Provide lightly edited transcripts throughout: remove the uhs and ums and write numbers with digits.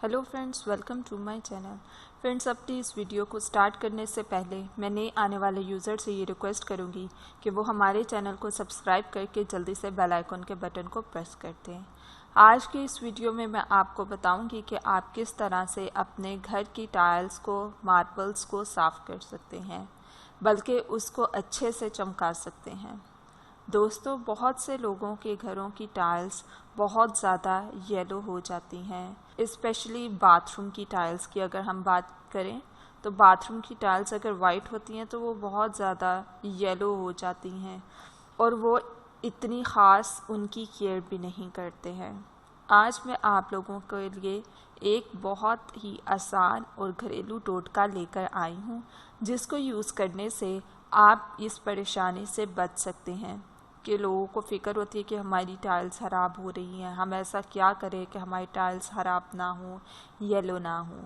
Hello friends, welcome to my channel. Friends, अपनी इस video को स्टार्ट करने से पहले मैं नए आने वाले यूज़र से ये रिक्वेस्ट करूँगी कि वो हमारे चैनल को सब्सक्राइब करके जल्दी से बेल आइकन के बटन को प्रेस कर दें। आज की इस वीडियो में मैं आपको बताऊंगी कि आप किस तरह से अपने घर की टाइल्स को, मार्बल्स को साफ़ कर सकते हैं, बल्कि उसको अच्छे से चमका सकते हैं। दोस्तों, बहुत से लोगों के घरों की टाइल्स बहुत ज़्यादा येलो हो जाती हैं। स्पेशली बाथरूम की टाइल्स की अगर हम बात करें तो बाथरूम की टाइल्स अगर वाइट होती हैं तो वो बहुत ज़्यादा येलो हो जाती हैं और वो इतनी ख़ास उनकी केयर भी नहीं करते हैं। आज मैं आप लोगों के लिए एक बहुत ही आसान और घरेलू टोटका लेकर आई हूँ, जिसको यूज़ करने से आप इस परेशानी से बच सकते हैं कि लोगों को फ़िक्र होती है कि हमारी टाइल्स ख़राब हो रही हैं, हम ऐसा क्या करें कि हमारी टाइल्स ख़राब ना हो, येलो ना हो।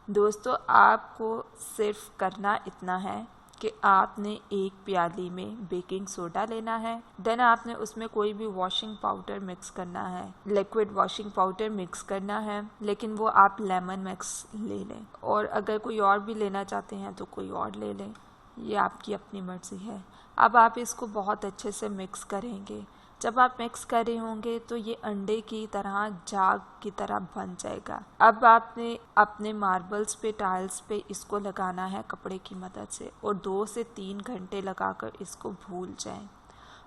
दोस्तों, आपको सिर्फ करना इतना है कि आपने एक प्याली में बेकिंग सोडा लेना है। देन आपने उसमें कोई भी वॉशिंग पाउडर मिक्स करना है, लिक्विड वॉशिंग पाउडर मिक्स करना है, लेकिन वो आप लेमन मिक्स ले लें, और अगर कोई और भी लेना चाहते हैं तो कोई और ले लें, ये आपकी अपनी मर्ज़ी है। अब आप इसको बहुत अच्छे से मिक्स करेंगे। जब आप मिक्स कर रहे होंगे तो ये अंडे की तरह, जाग की तरह बन जाएगा। अब आपने अपने मार्बल्स पे, टाइल्स पे इसको लगाना है कपड़े की मदद से, और 2 से 3 घंटे लगाकर इसको भूल जाएं।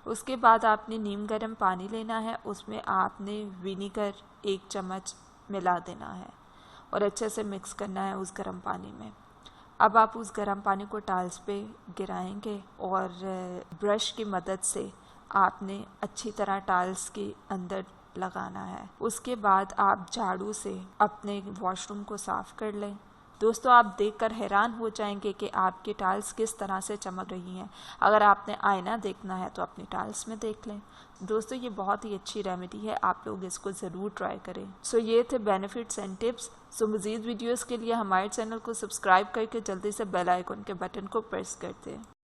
उसके बाद आपने नीम गर्म पानी लेना है, उसमें आपने विनीगर 1 चम्मच मिला देना है और अच्छे से मिक्स करना है उस गर्म पानी में। अब आप उस गर्म पानी को टाइल्स पे गिराएंगे और ब्रश की मदद से आपने अच्छी तरह टाइल्स के अंदर लगाना है। उसके बाद आप झाड़ू से अपने वॉशरूम को साफ़ कर लें। दोस्तों, आप देखकर हैरान हो जाएंगे कि आपकी टाइल्स किस तरह से चमक रही हैं। अगर आपने आईना देखना है तो अपनी टाइल्स में देख लें। दोस्तों, ये बहुत ही अच्छी रेमेडी है, आप लोग इसको ज़रूर ट्राई करें। ये थे बेनिफिट्स एंड टिप्स। मज़ीद वीडियोज़ के लिए हमारे चैनल को सब्सक्राइब करके जल्दी से बेल आइकन के बटन को प्रेस कर दें।